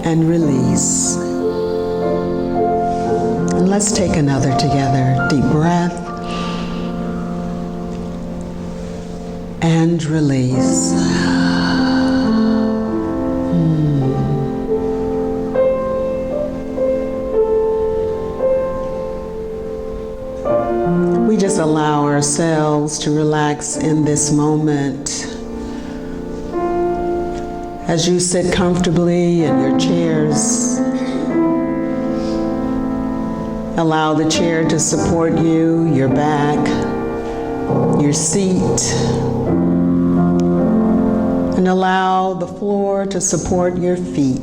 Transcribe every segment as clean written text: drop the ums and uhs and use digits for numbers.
and release. And let's take another together. Deep breath and release. We just allow ourselves to relax in this moment. As you sit comfortably in your chairs, allow the chair to support you, your back, your seat, and allow the floor to support your feet.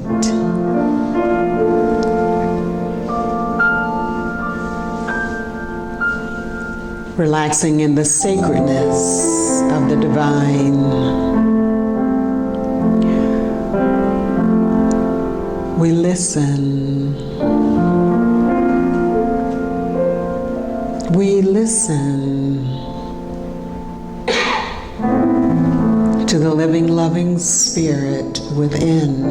Relaxing in the sacredness of the divine. We listen. We listen to the living, loving spirit within.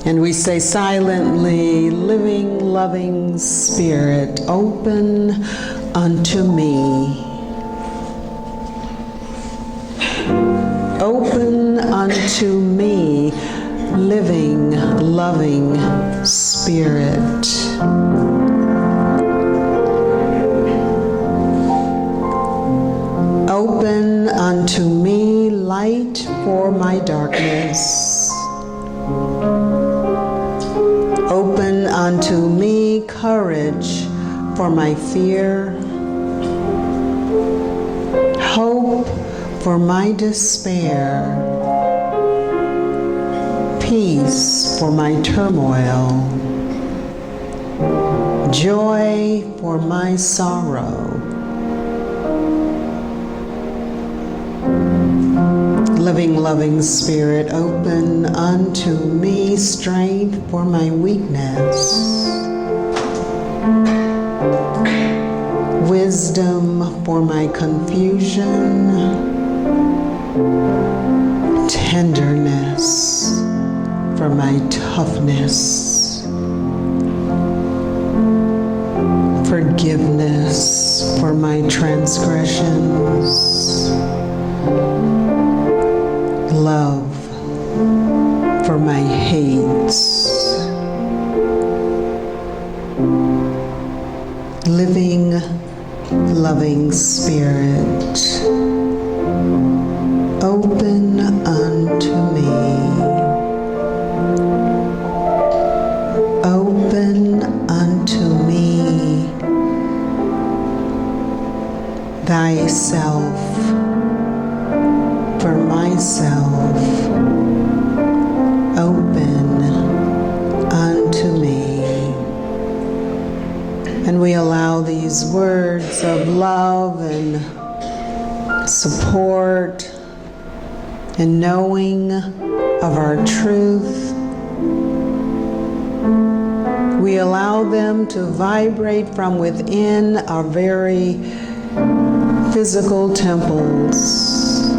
And we say silently, living, loving spirit, open unto me. Open unto me, living, loving spirit. Open unto me, light for my darkness. Open unto me, courage for my fear. Hope for my despair. Peace for my turmoil. Joy for my sorrow. Living, loving spirit, open unto me, strength for my weakness. Wisdom for my confusion. Tenderness for my toughness. Forgiveness for my transgressions. Love for my hates. Living, loving spirit, open unto me. Open unto me thyself for myself. Open unto me. And we allow these words of love and support and knowing of our truth, we allow them to vibrate from within our very physical temples.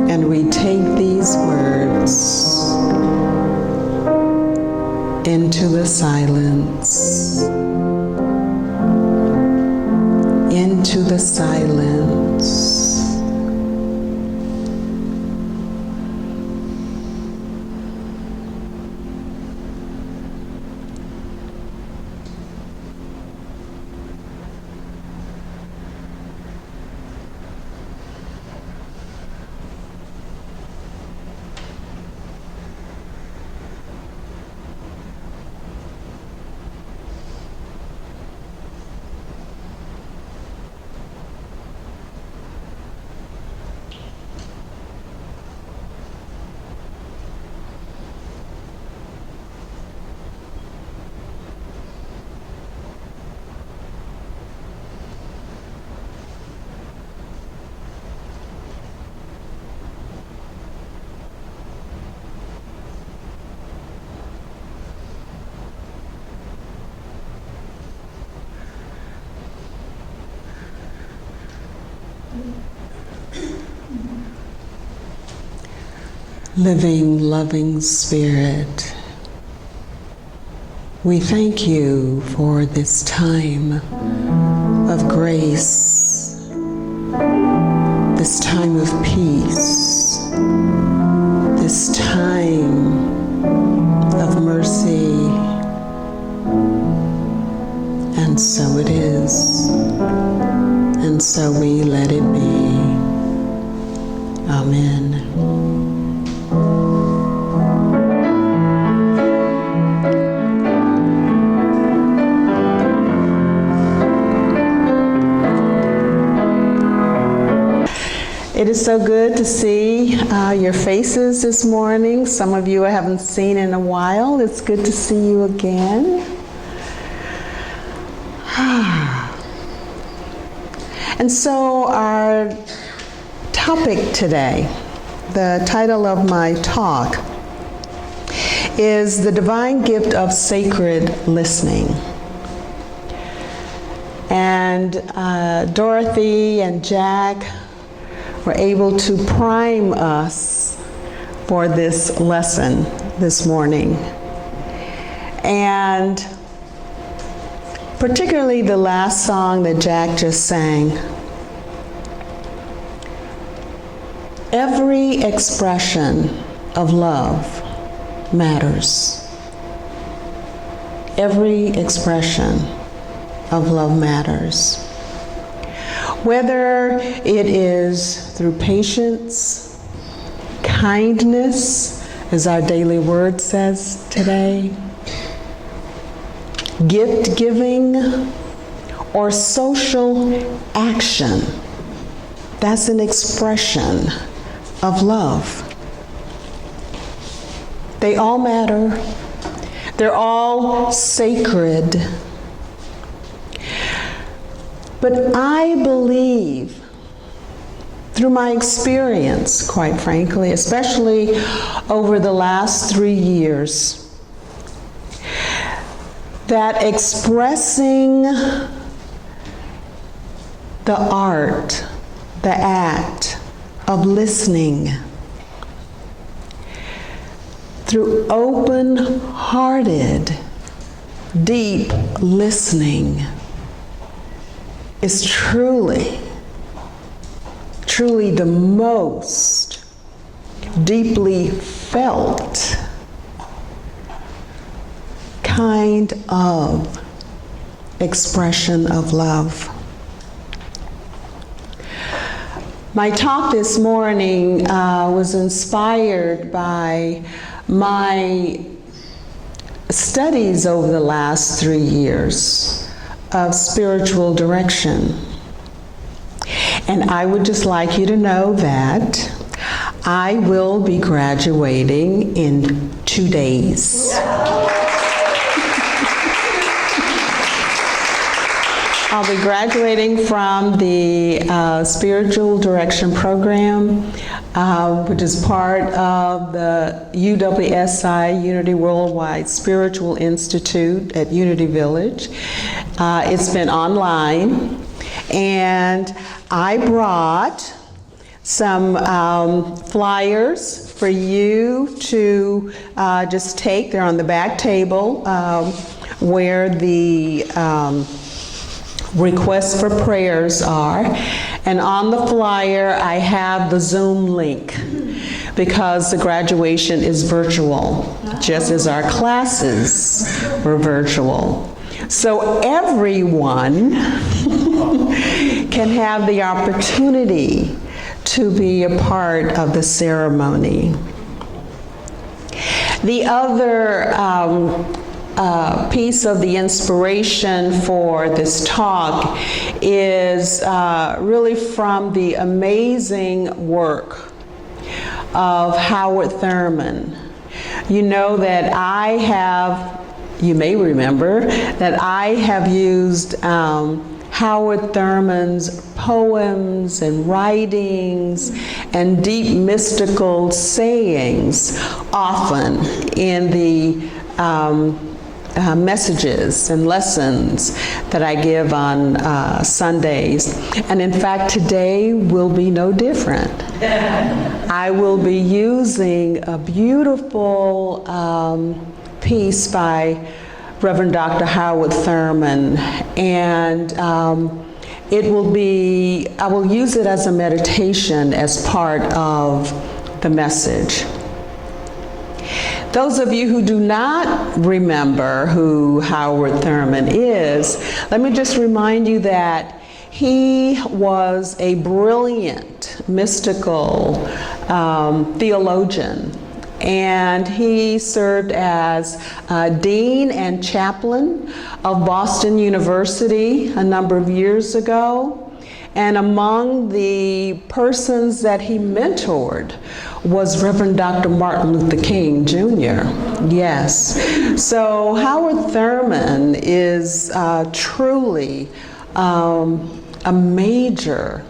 And we take these words into the silence, into the silence. living, loving Spirit, we thank you for this time of grace, this time of peace, this time of mercy. And so it is, and so we let it be. Amen. It is so good to see your faces this morning. Some of you I haven't seen in a while. It's good to see you again. And so our topic today, the title of my talk, is The Divine Gift of Sacred Listening. And Dorothy and Jack were able to prime us for this lesson this morning. And particularly the last song that Jack just sang. Every expression of love matters. Every expression of love matters. Whether it is through patience, kindness, as our daily word says today, gift giving, or social action, that's an expression of love. They all matter. They're all sacred. But I believe, through my experience, quite frankly, especially over the last 3 years, that expressing the art, the act of listening through open-hearted, deep listening is truly the most deeply felt kind of expression of love. My talk this morning was inspired by my studies over the last 3 years of spiritual direction. And I would just like you to know that I will be graduating in 2 days. I'll be graduating from the Spiritual Direction Program, which is part of the UWSI, Unity Worldwide Spiritual Institute at Unity Village. It's been online, and I brought some flyers for you to just take. They're on the back table where the requests for prayers are. And on the flyer, I have the Zoom link because the graduation is virtual, just as our classes were virtual. So everyone can have the opportunity to be a part of the ceremony. The other piece of the inspiration for this talk is really from the amazing work of Howard Thurman. You know that you may remember that I have used Howard Thurman's poems and writings and deep mystical sayings often in the messages and lessons that I give on Sundays. And in fact, today will be no different. I will be using a beautiful piece by Reverend Dr. Howard Thurman, and I will use it as a meditation as part of the message. Those of you who do not remember who Howard Thurman is, let me just remind you that he was a brilliant mystical theologian, and he served as dean and chaplain of Boston University a number of years ago. And among the persons that he mentored was Reverend Dr. Martin Luther King Jr. Yes. So Howard Thurman is truly a major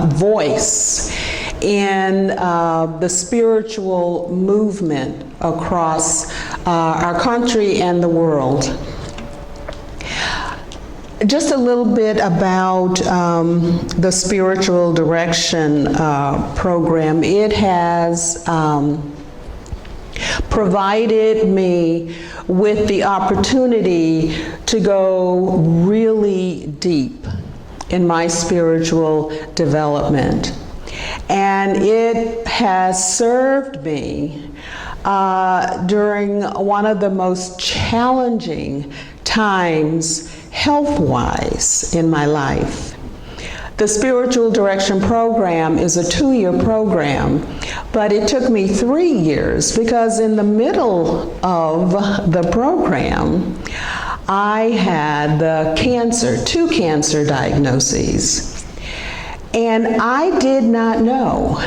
voice in the spiritual movement across our country and the world. Just a little bit about the spiritual direction program. It has provided me with the opportunity to go really deep in my spiritual development. And it has served me during one of the most challenging times health-wise in my life. The Spiritual Direction Program is a 2-year program, but it took me 3 years because in the middle of the program, I had two cancer diagnoses. And I did not know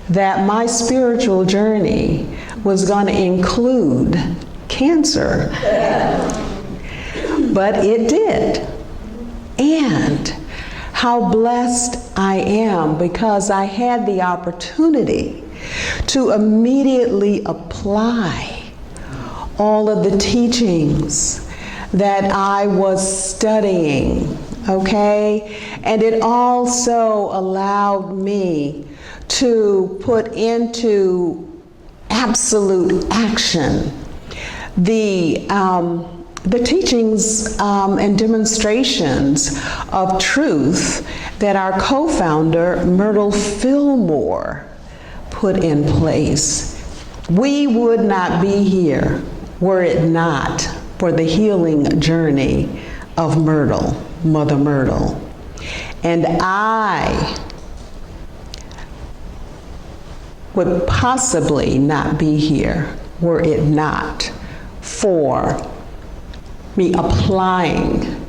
that my spiritual journey was going to include cancer. But it did. And how blessed I am because I had the opportunity to immediately apply all of the teachings that I was studying, okay? And it also allowed me to put into absolute action the teachings and demonstrations of truth that our co-founder, Myrtle Fillmore, put in place. We would not be here were it not for the healing journey of Myrtle, Mother Myrtle. And I would possibly not be here were it not for me applying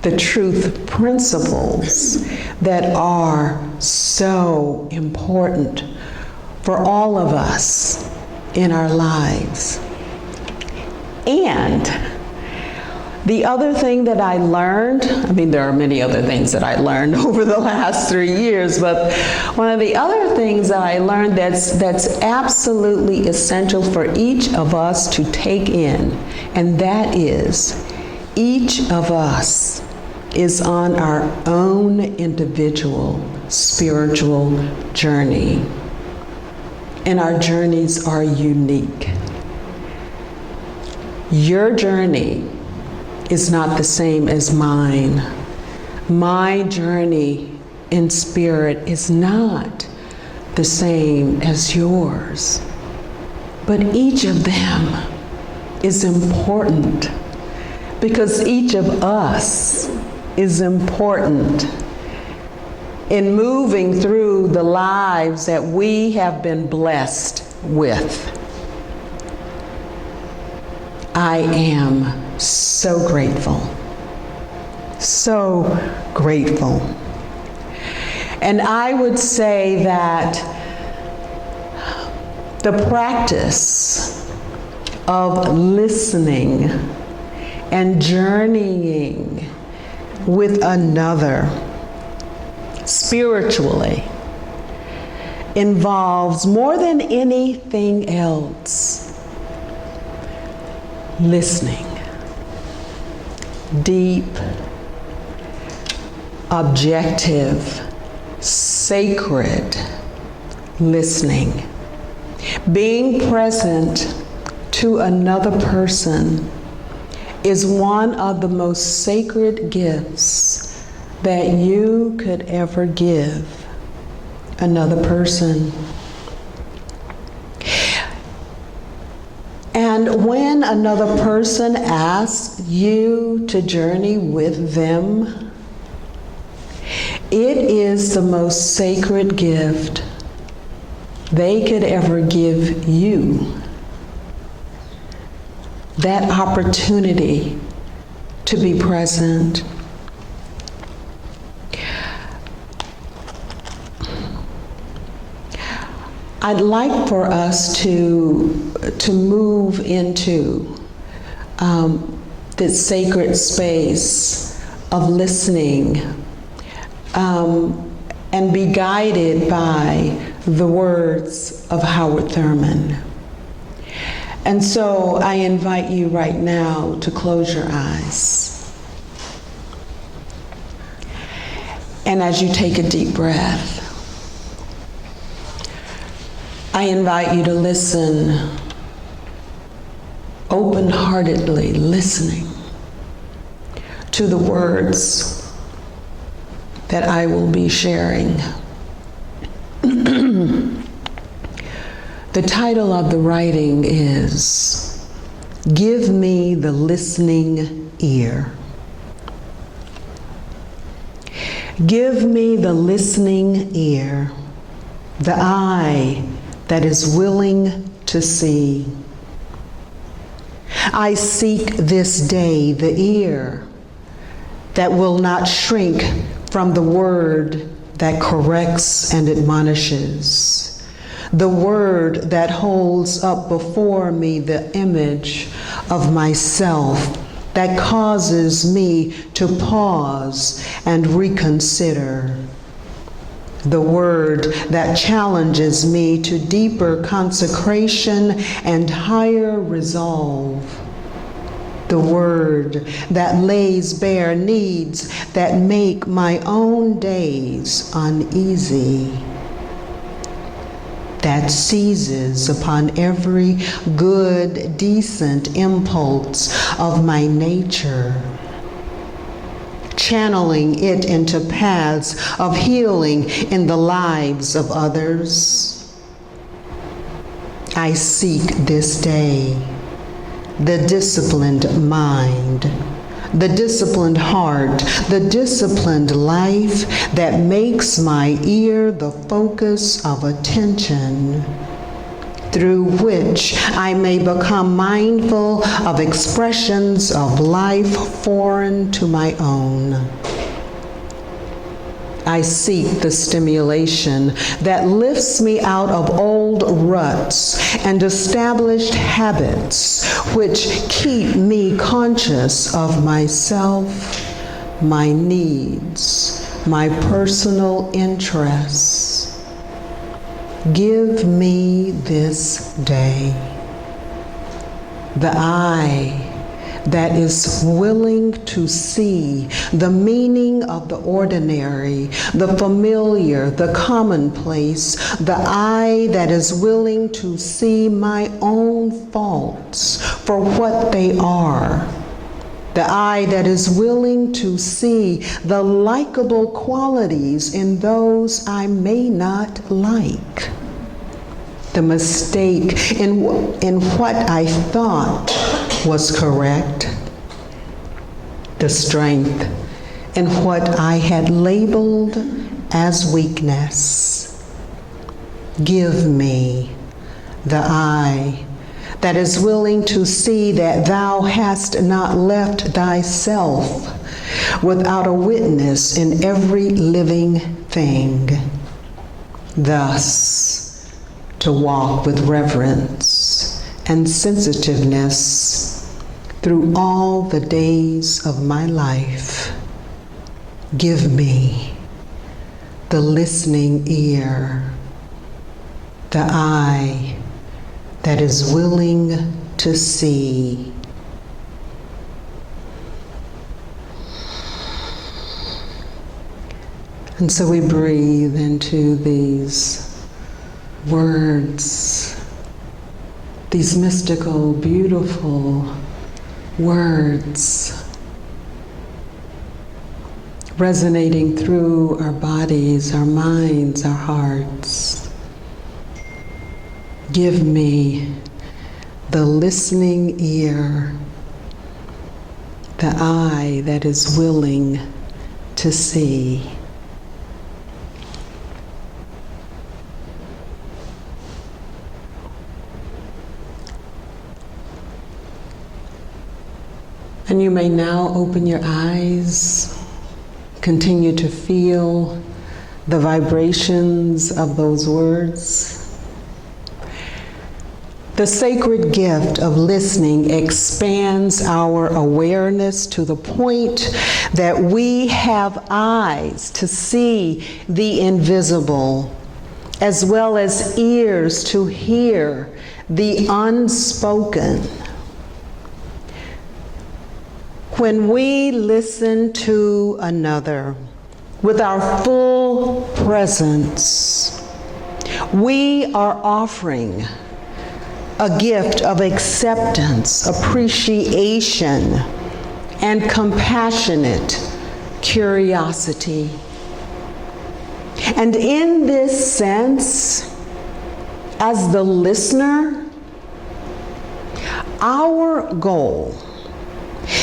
the truth principles that are so important for all of us in our lives. And the other thing that I learned, there are many other things that I learned over the last 3 years, but one of the other things that I learned that's absolutely essential for each of us to take in, and that is each of us is on our own individual spiritual journey, and our journeys are unique. Your journey is not the same as mine. My journey in spirit is not the same as yours. But each of them is important because each of us is important in moving through the lives that we have been blessed with. I am so grateful, so grateful. And I would say that the practice of listening and journeying with another spiritually involves more than anything else listening. deep, objective, sacred listening. Being present to another person is one of the most sacred gifts that you could ever give another person. And when another person asks you to journey with them, it is the most sacred gift they could ever give you. That opportunity to be present. I'd like for us to move into this sacred space of listening and be guided by the words of Howard Thurman. And so I invite you right now to close your eyes. And as you take a deep breath, I invite you to listen open-heartedly, listening to the words that I will be sharing. The title of the writing is Give Me the Listening Ear. Give me the listening ear, the eye that is willing to see. I seek this day the ear that will not shrink from the word that corrects and admonishes, the word that holds up before me the image of myself, that causes me to pause and reconsider, the word that challenges me to deeper consecration and higher resolve, the word that lays bare needs that make my own days uneasy, that seizes upon every good, decent impulse of my nature, channeling it into paths of healing in the lives of others. I seek this day the disciplined mind, the disciplined heart, the disciplined life that makes my ear the focus of attention, through which I may become mindful of expressions of life foreign to my own. I seek the stimulation that lifts me out of old ruts and established habits which keep me conscious of myself, my needs, my personal interests. Give me this day the eye that is willing to see the meaning of the ordinary, the familiar, the commonplace, the eye that is willing to see my own faults for what they are, the eye that is willing to see the likable qualities in those I may not like, the mistake in what I thought was correct, the strength in what I had labeled as weakness. Give me the eye that is willing to see that thou hast not left thyself without a witness in every living thing, thus to walk with reverence and sensitiveness through all the days of my life. Give me the listening ear, the eye that is willing to see. And so we breathe into these words, these mystical, beautiful words, resonating through our bodies, our minds, our hearts. Give me the listening ear, the eye that is willing to see. And you may now open your eyes, continue to feel the vibrations of those words. The sacred gift of listening expands our awareness to the point that we have eyes to see the invisible, as well as ears to hear the unspoken. When we listen to another with our full presence, we are offering a gift of acceptance, appreciation, and compassionate curiosity. And in this sense, as the listener, our goal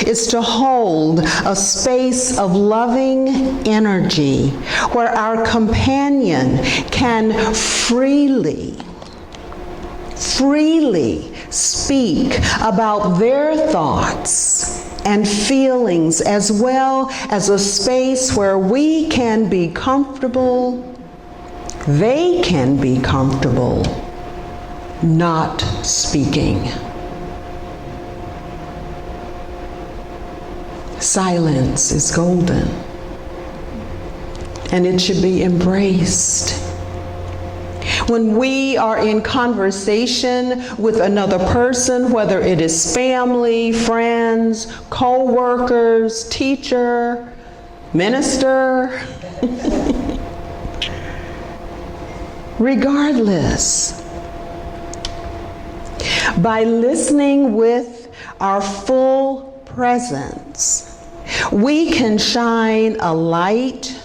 is to hold a space of loving energy where our companion can freely speak about their thoughts and feelings, as well as a space where we can be comfortable, they can be comfortable, not speaking. Silence is golden, and it should be embraced. When we are in conversation with another person, whether it is family, friends, co-workers, teacher, minister, regardless, by listening with our full presence, we can shine a light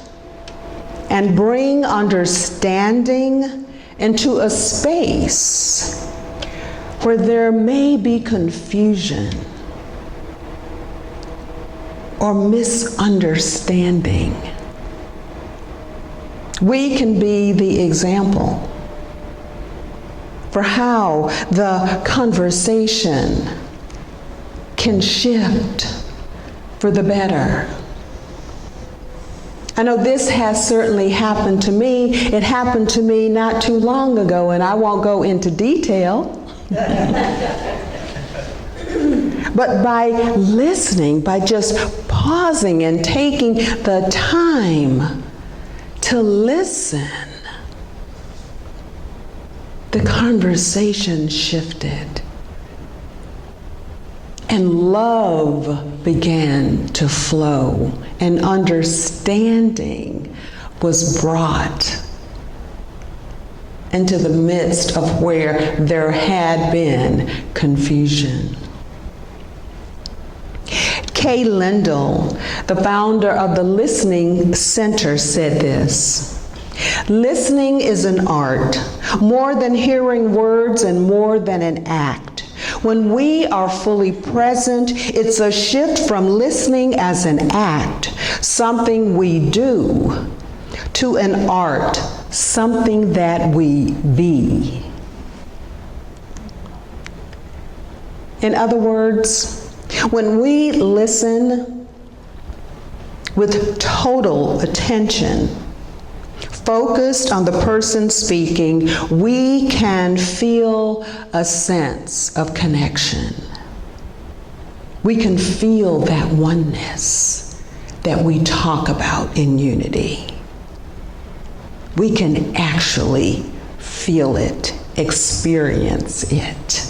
and bring understanding into a space where there may be confusion or misunderstanding. We can be the example for how the conversation can shift for the better. I know this has certainly happened to me. It happened to me not too long ago, and I won't go into detail. But by listening, by just pausing and taking the time to listen, the conversation shifted. And love began to flow, and understanding was brought into the midst of where there had been confusion. Kay Lindell, the founder of the Listening Center, said this: "Listening is an art, more than hearing words and more than an act. When we are fully present, it's a shift from listening as an act, something we do, to an art, something that we be." In other words, when we listen with total attention, focused on the person speaking, we can feel a sense of connection. We can feel that oneness that we talk about in unity. We can actually feel it, experience it.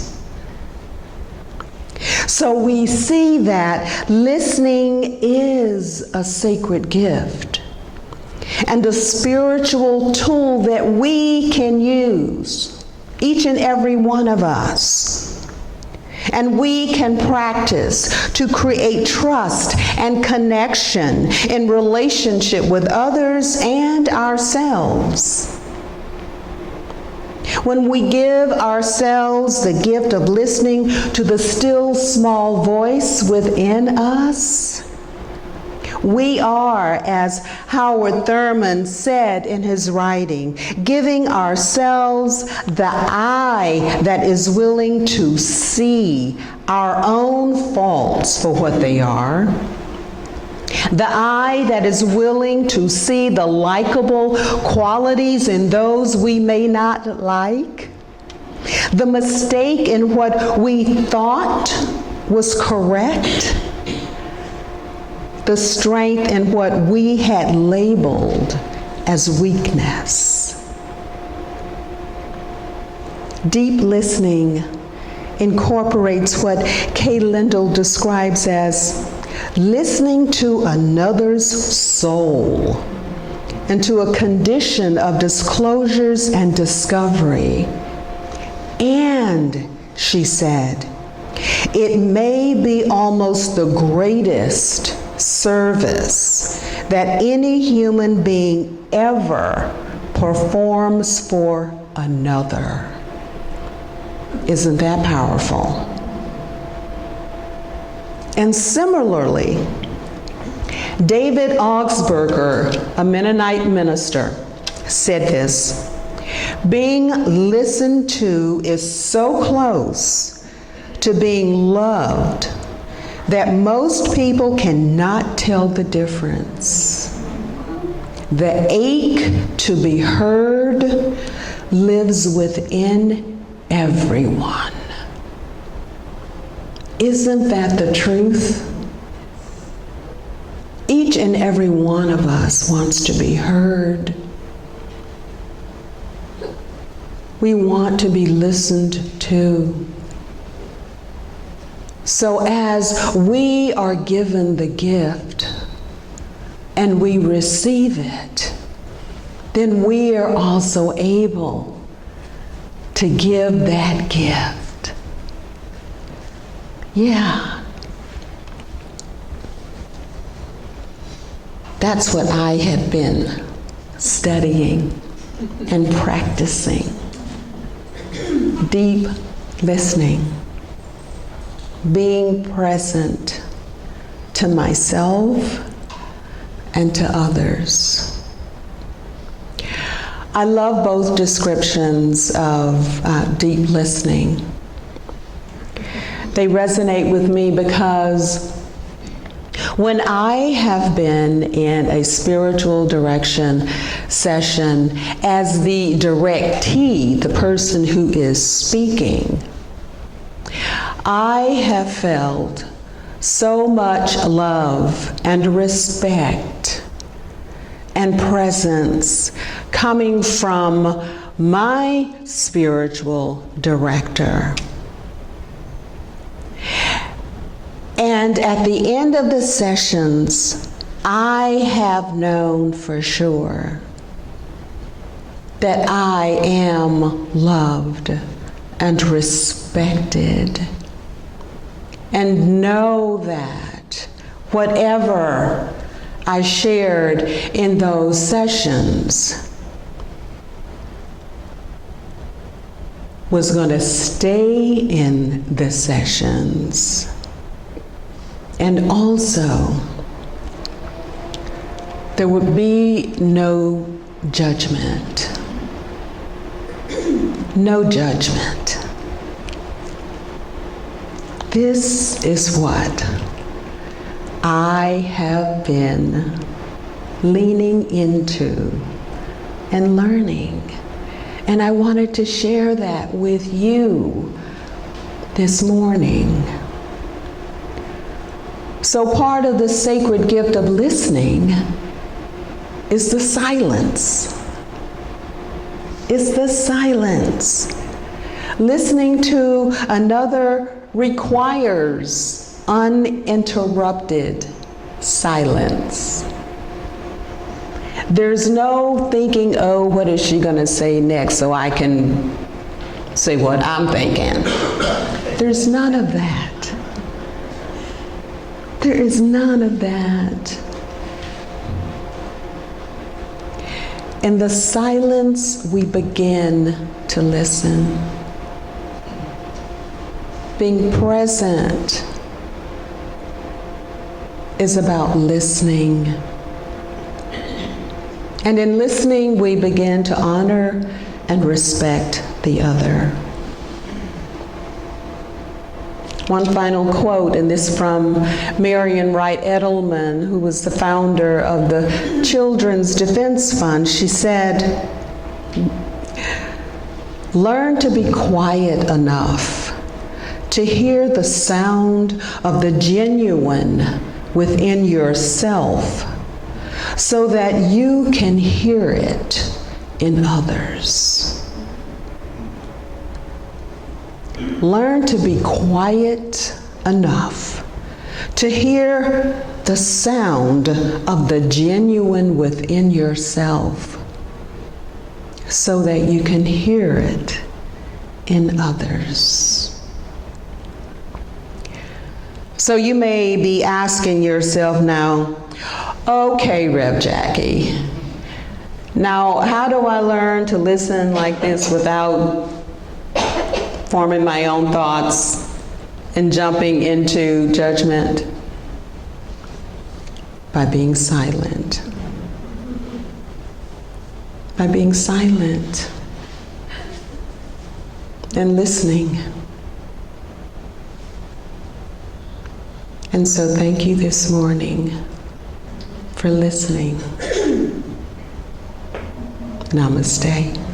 So we see that listening is a sacred gift. and the spiritual tool that we can use, each and every one of us. And we can practice to create trust and connection in relationship with others and ourselves. When we give ourselves the gift of listening to the still small voice within us, we are, as Howard Thurman said in his writing, giving ourselves the eye that is willing to see our own faults for what they are, the eye that is willing to see the likable qualities in those we may not like, the mistake in what we thought was correct, the strength in what we had labeled as weakness. Deep listening incorporates what Kay Lindell describes as listening to another's soul into a condition of disclosures and discovery. And, she said, it may be almost the greatest service that any human being ever performs for another. Isn't that powerful? And similarly, David Augsburger, a Mennonite minister, said this: being listened to is so close to being loved that most people cannot tell the difference. The ache to be heard lives within everyone. Isn't that the truth? Each and every one of us wants to be heard. We want to be listened to. So as we are given the gift and we receive it, then we are also able to give that gift. Yeah. That's what I have been studying and practicing. Deep listening. Being present to myself and to others. I love both descriptions of deep listening. They resonate with me because when I have been in a spiritual direction session as the directee, the person who is speaking, I have felt so much love and respect and presence coming from my spiritual director. And at the end of the sessions, I have known for sure that I am loved and respected. And know that whatever I shared in those sessions was going to stay in the sessions. And also, there would be no judgment. No judgment. This is what I have been leaning into and learning. And I wanted to share that with you this morning. So part of the sacred gift of listening is the silence. It's the silence. Listening to another requires uninterrupted silence. There's no thinking, oh, what is she going to say next so I can say what I'm thinking. There's none of that. There is none of that. In the silence, we begin to listen. Being present is about listening. And in listening, we begin to honor and respect the other. One final quote, and this from Marian Wright Edelman, who was the founder of the Children's Defense Fund. She said, "Learn to be quiet enough to hear the sound of the genuine within yourself so that you can hear it in others." Learn to be quiet enough to hear the sound of the genuine within yourself so that you can hear it in others. So you may be asking yourself now, okay, Rev Jackie, now how do I learn to listen like this without forming my own thoughts and jumping into judgment? By being silent. By being silent and listening. And so thank you this morning for listening. Namaste.